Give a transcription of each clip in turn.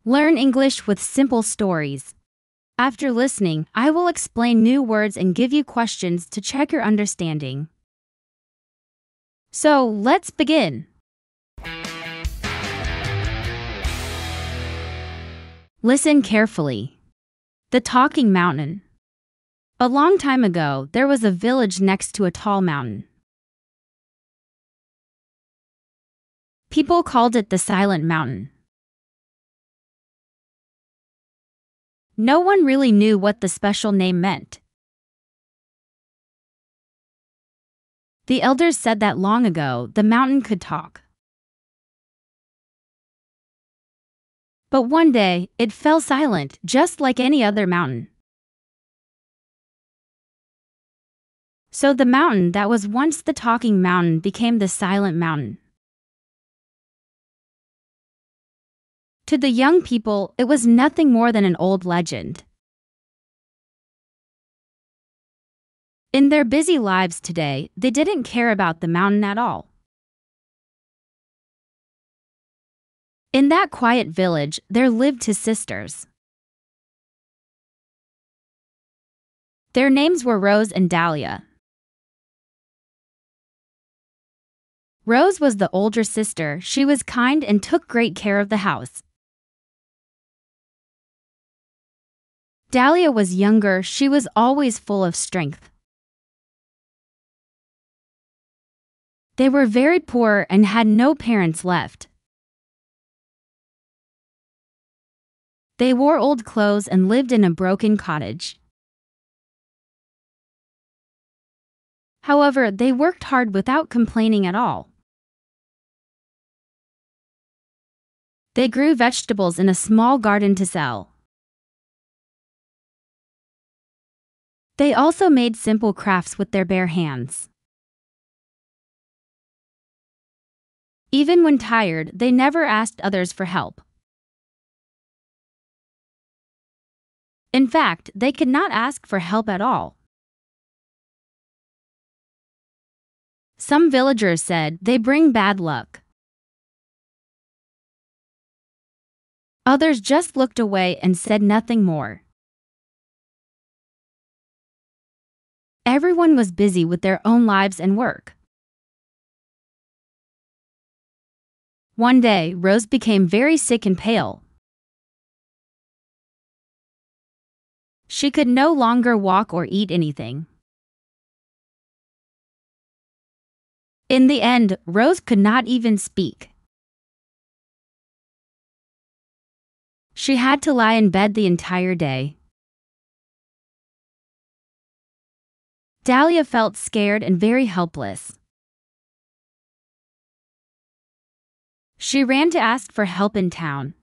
Learn English with simple stories. After listening, I will explain new words and give you questions to check your understanding. So, let's begin. Listen carefully. The Talking Mountain. A long time ago, there was a village next to a tall mountain. People called it the Silent Mountain. No one really knew what the special name meant. The elders said that long ago, the mountain could talk. But one day, it fell silent, just like any other mountain. So the mountain that was once the talking mountain became the silent mountain. To the young people, it was nothing more than an old legend. In their busy lives today, they didn't care about the mountain at all. In that quiet village, there lived two sisters. Their names were Rose and Dahlia. Rose was the older sister. She was kind and took great care of the house. Dahlia was younger. She was always full of strength. They were very poor and had no parents left. They wore old clothes and lived in a broken cottage. However, they worked hard without complaining at all. They grew vegetables in a small garden to sell. They also made simple crafts with their bare hands. Even when tired, they never asked others for help. In fact, they could not ask for help at all. Some villagers said they bring bad luck. Others just looked away and said nothing more. Everyone was busy with their own lives and work. One day, Rose became very sick and pale. She could no longer walk or eat anything. In the end, Rose could not even speak. She had to lie in bed the entire day. Dahlia felt scared and very helpless. She ran to ask for help in town.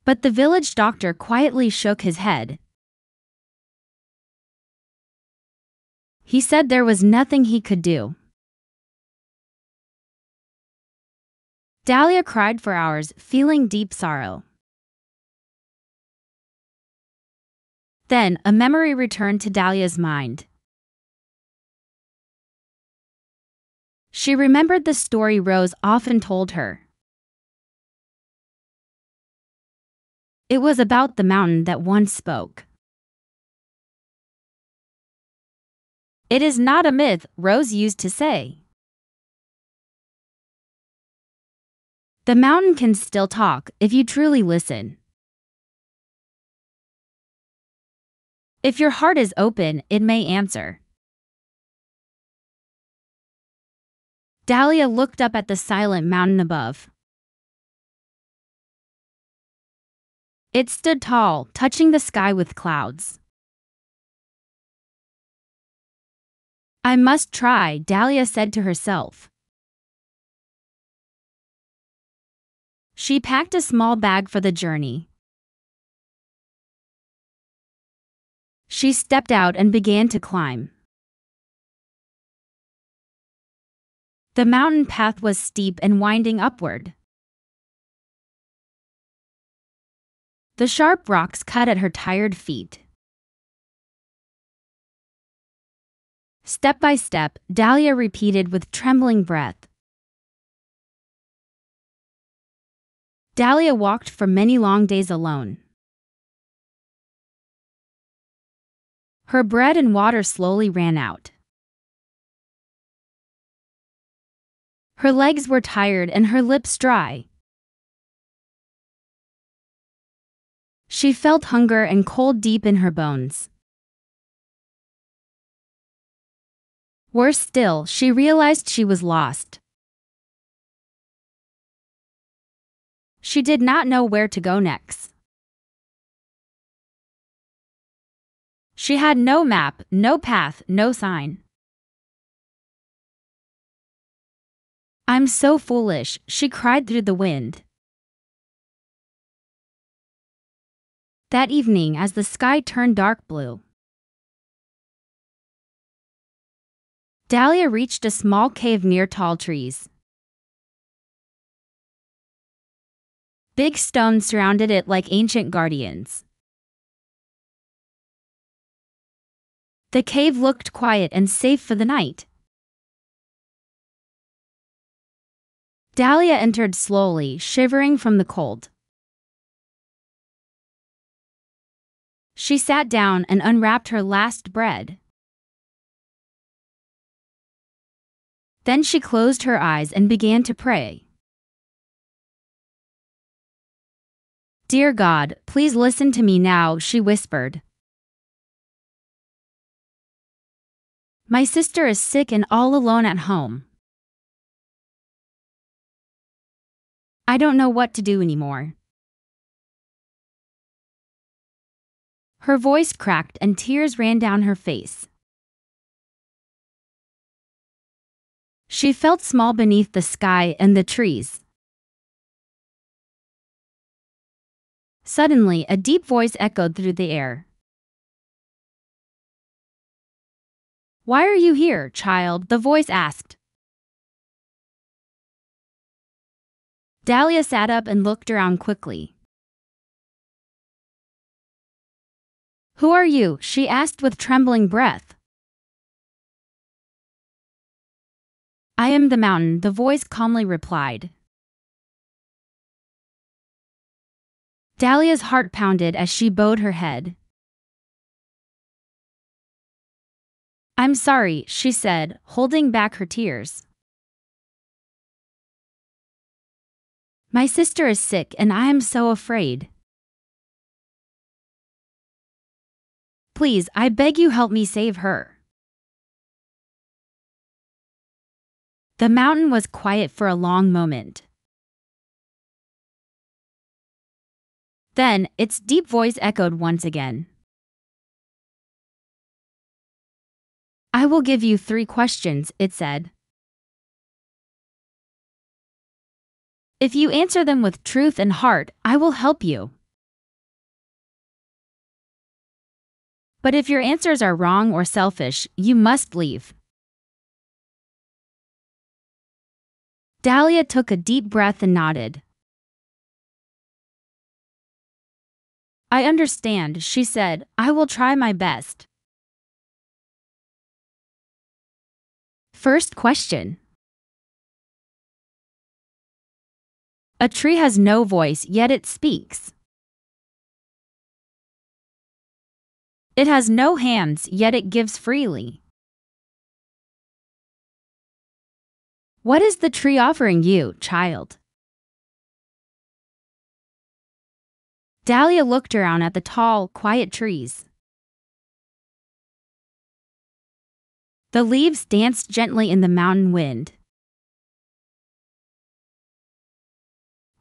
But the village doctor quietly shook his head. He said there was nothing he could do. Dahlia cried for hours, feeling deep sorrow. Then, a memory returned to Dahlia's mind. She remembered the story Rose often told her. It was about the mountain that once spoke. "It is not a myth," Rose used to say. The mountain can still talk if you truly listen. If your heart is open, it may answer. Dahlia looked up at the silent mountain above. It stood tall, touching the sky with clouds. "I must try," Dahlia said to herself. She packed a small bag for the journey. She stepped out and began to climb. The mountain path was steep and winding upward. The sharp rocks cut at her tired feet. Step by step, Dahlia repeated with trembling breath. Dahlia walked for many long days alone. Her bread and water slowly ran out. Her legs were tired and her lips dry. She felt hunger and cold deep in her bones. Worse still, she realized she was lost. She did not know where to go next. She had no map, no path, no sign. "I'm so foolish," she cried through the wind. That evening, as the sky turned dark blue, Dahlia reached a small cave near tall trees. Big stones surrounded it like ancient guardians. The cave looked quiet and safe for the night. Dahlia entered slowly, shivering from the cold. She sat down and unwrapped her last bread. Then she closed her eyes and began to pray. "Dear God, please listen to me now," she whispered. "My sister is sick and all alone at home. I don't know what to do anymore." Her voice cracked and tears ran down her face. She felt small beneath the sky and the trees. Suddenly, a deep voice echoed through the air. "Why are you here, child?" the voice asked. Dahlia sat up and looked around quickly. "Who are you?" she asked with trembling breath. "I am the mountain," the voice calmly replied. Dahlia's heart pounded as she bowed her head. "I'm sorry," she said, holding back her tears. "My sister is sick and I am so afraid. Please, I beg you, help me save her." The mountain was quiet for a long moment. Then, its deep voice echoed once again. "I will give you 3 questions," it said. "If you answer them with truth and heart, I will help you. But if your answers are wrong or selfish, you must leave." Dahlia took a deep breath and nodded. "I understand," she said. "I will try my best." First question. A tree has no voice, yet it speaks. It has no hands, yet it gives freely. What is the tree offering you, child? Dahlia looked around at the tall, quiet trees. The leaves danced gently in the mountain wind.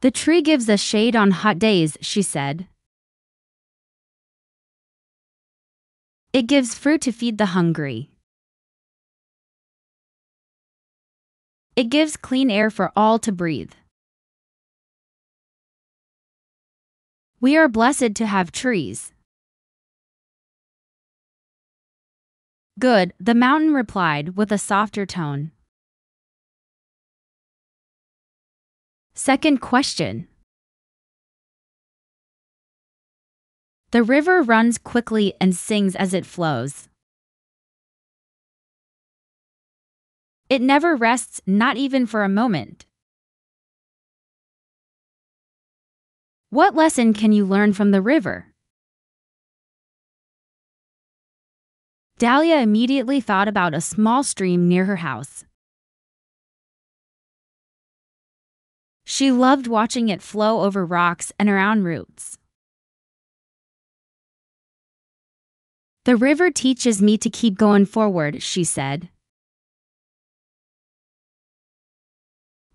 "The tree gives us shade on hot days," she said. "It gives fruit to feed the hungry. It gives clean air for all to breathe. We are blessed to have trees." "Good," the mountain replied with a softer tone. Second question. The river runs quickly and sings as it flows. It never rests, not even for a moment. What lesson can you learn from the river? Dahlia immediately thought about a small stream near her house. She loved watching it flow over rocks and around roots. The river teaches me to keep going forward, she said.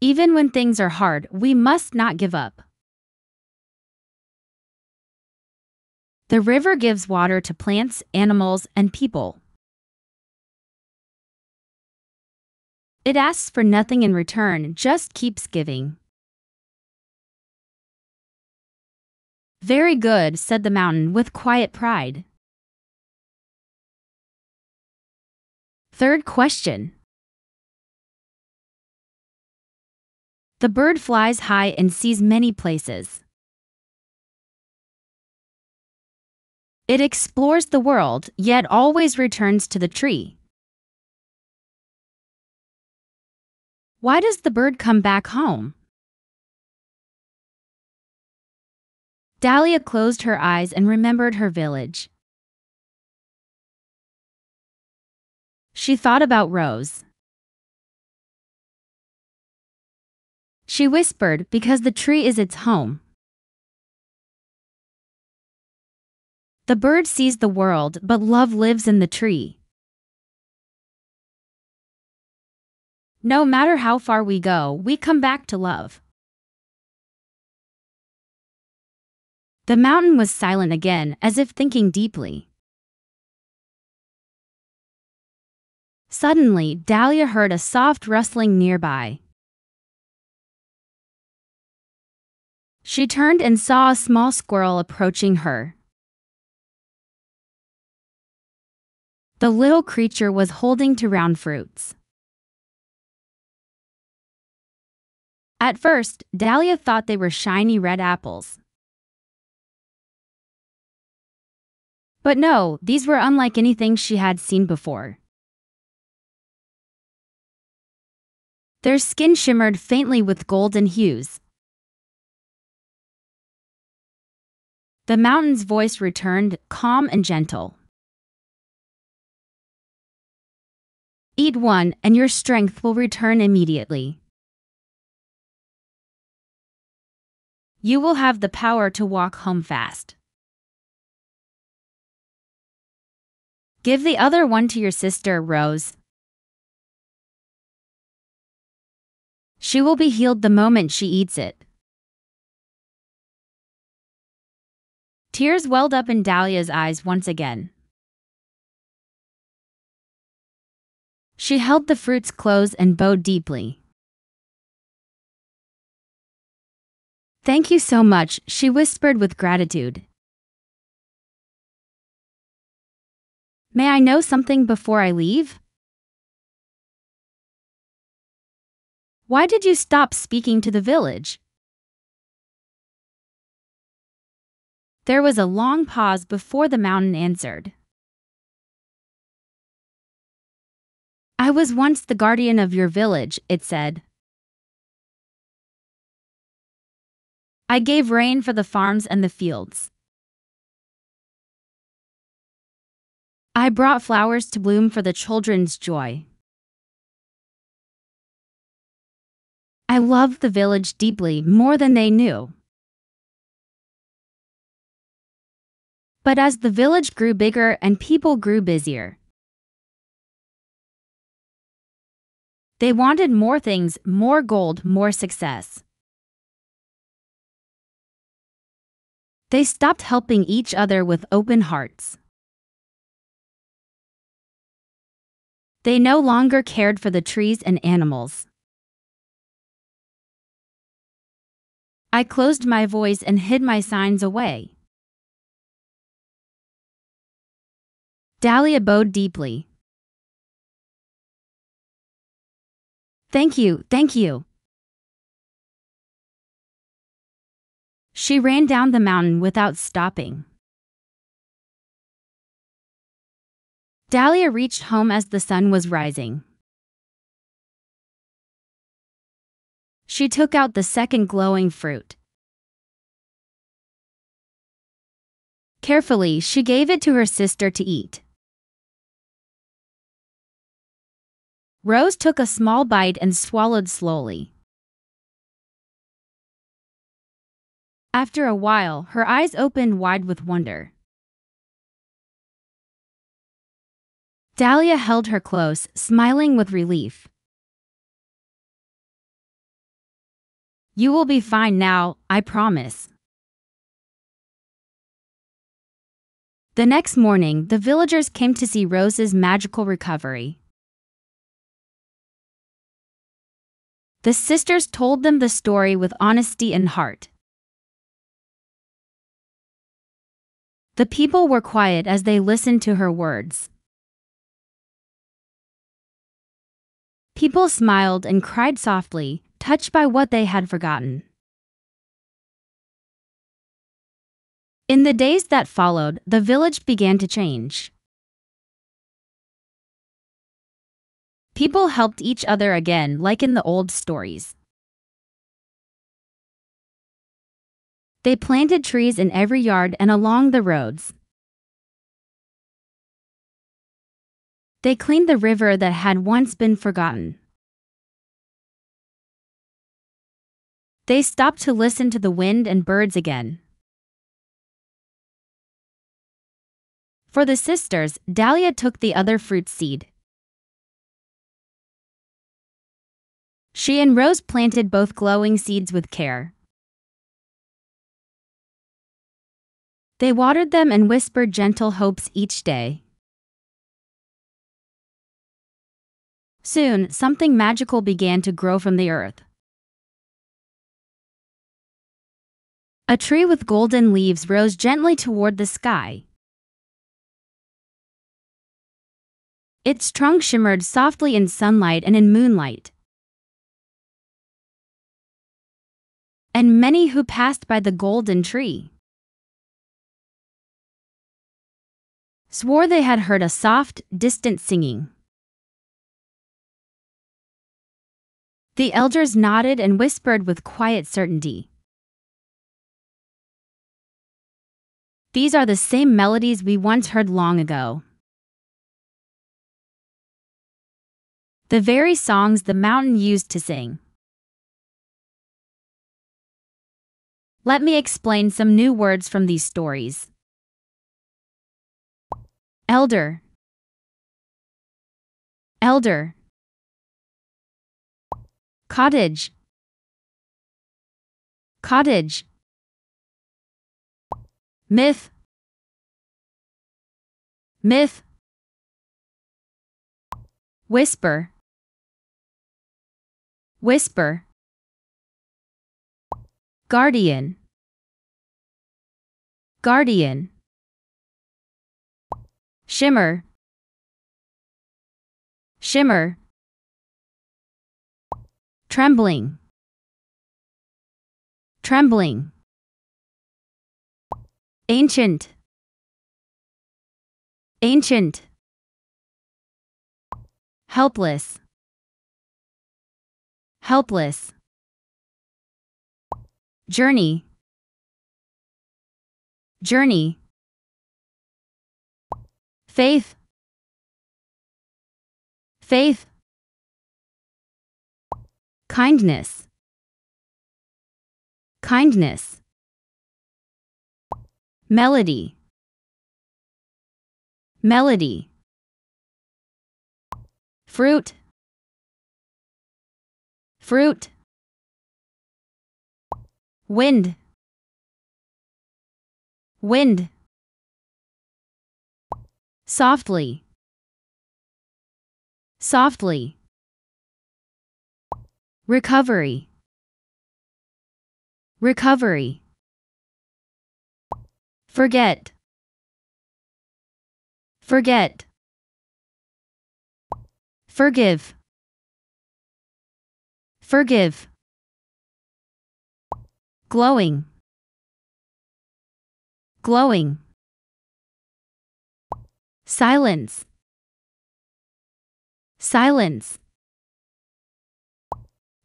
Even when things are hard, we must not give up. The river gives water to plants, animals, and people. It asks for nothing in return, just keeps giving. Very good, said the mountain with quiet pride. Third question. The bird flies high and sees many places. It explores the world, yet always returns to the tree. Why does the bird come back home? Dahlia closed her eyes and remembered her village. She thought about Rose. She whispered, because the tree is its home. The bird sees the world, but love lives in the tree. No matter how far we go, we come back to love. The mountain was silent again, as if thinking deeply. Suddenly, Dahlia heard a soft rustling nearby. She turned and saw a small squirrel approaching her. The little creature was holding two round fruits. At first, Dahlia thought they were shiny red apples. But no, these were unlike anything she had seen before. Their skin shimmered faintly with golden hues. The mountain's voice returned, calm and gentle. Eat one, and your strength will return immediately. You will have the power to walk home fast. Give the other one to your sister, Rose. She will be healed the moment she eats it. Tears welled up in Dahlia's eyes once again. She held the fruits close and bowed deeply. Thank you so much, she whispered with gratitude. May I know something before I leave? Why did you stop speaking to the village? There was a long pause before the mountain answered. I was once the guardian of your village, it said. I gave rain for the farms and the fields. I brought flowers to bloom for the children's joy. I loved the village deeply, more than they knew. But as the village grew bigger and people grew busier, they wanted more things, more gold, more success. They stopped helping each other with open hearts. They no longer cared for the trees and animals. I closed my voice and hid my signs away. Dahlia bowed deeply. Thank you, thank you. She ran down the mountain without stopping. Dahlia reached home as the sun was rising. She took out the second glowing fruit. Carefully, she gave it to her sister to eat. Rose took a small bite and swallowed slowly. After a while, her eyes opened wide with wonder. Dahlia held her close, smiling with relief. "You will be fine now, I promise." The next morning, the villagers came to see Rose's magical recovery. The sisters told them the story with honesty and heart. The people were quiet as they listened to her words. People smiled and cried softly, touched by what they had forgotten. In the days that followed, the village began to change. People helped each other again, like in the old stories. They planted trees in every yard and along the roads. They cleaned the river that had once been forgotten. They stopped to listen to the wind and birds again. For the sisters, Dahlia took the other fruit seed. She and Rose planted both glowing seeds with care. They watered them and whispered gentle hopes each day. Soon, something magical began to grow from the earth. A tree with golden leaves rose gently toward the sky. Its trunk shimmered softly in sunlight and in moonlight. And many who passed by the golden tree swore they had heard a soft, distant singing. The elders nodded and whispered with quiet certainty. "These are the same melodies we once heard long ago. The very songs the mountain used to sing." Let me explain some new words from these stories. Elder. Elder. Cottage. Cottage. Myth. Myth. Whisper. Whisper. Guardian. Guardian. Shimmer. Shimmer. Trembling. Trembling. Ancient. Ancient. Helpless. Helpless. Journey. Journey. Faith. Faith. Kindness. Kindness. Melody. Melody. Fruit. Fruit. Wind. Wind. Softly. Softly. Recovery. Recovery. Forget. Forget. Forgive. Forgive. Glowing. Glowing. Silence. Silence.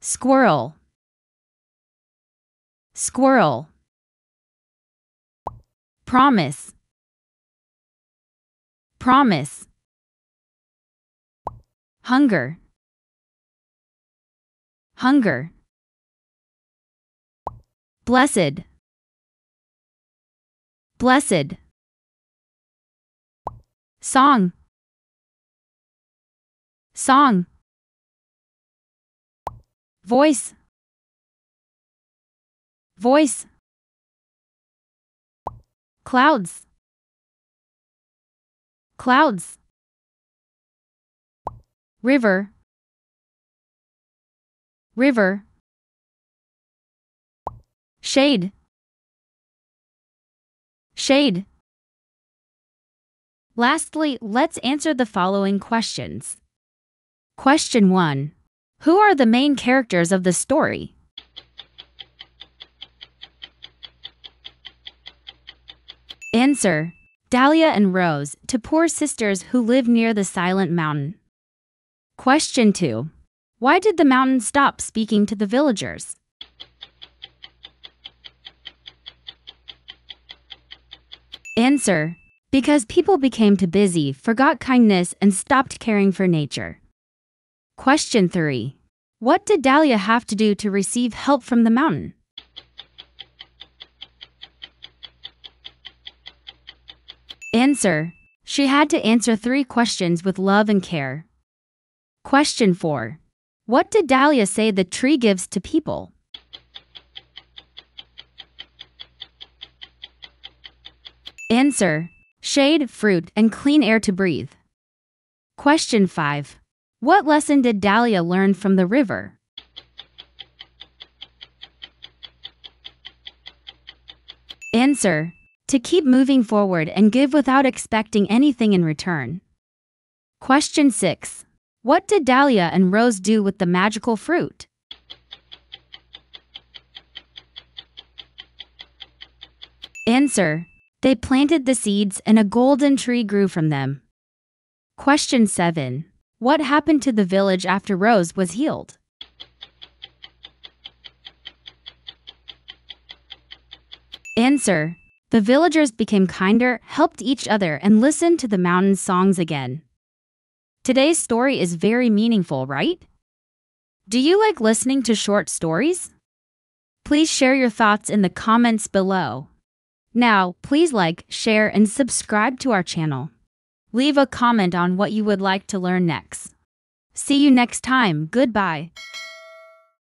Squirrel. Squirrel. Promise. promise, hunger, hunger, blessed, blessed, song, song, voice, voice, clouds, clouds, river, river, shade, shade. Lastly, let's answer the following questions. Question 1. Who are the main characters of the story? Answer: Dahlia and Rose, two poor sisters who live near the silent mountain. Question 2. Why did the mountain stop speaking to the villagers? Answer: because people became too busy, forgot kindness, and stopped caring for nature. Question 3. What did Dahlia have to do to receive help from the mountain? Answer: she had to answer 3 questions with love and care. Question 4. What did Dahlia say the tree gives to people? Answer: shade, fruit, and clean air to breathe. Question 5. What lesson did Dahlia learn from the river? Answer: to keep moving forward and give without expecting anything in return. Question 6. What did Dahlia and Rose do with the magical fruit? Answer: they planted the seeds and a golden tree grew from them. Question 7. What happened to the village after Rose was healed? Answer: the villagers became kinder, helped each other, and listened to the mountain's songs again. Today's story is very meaningful, right? Do you like listening to short stories? Please share your thoughts in the comments below. Now, please like, share, and subscribe to our channel. Leave a comment on what you would like to learn next. See you next time. Goodbye.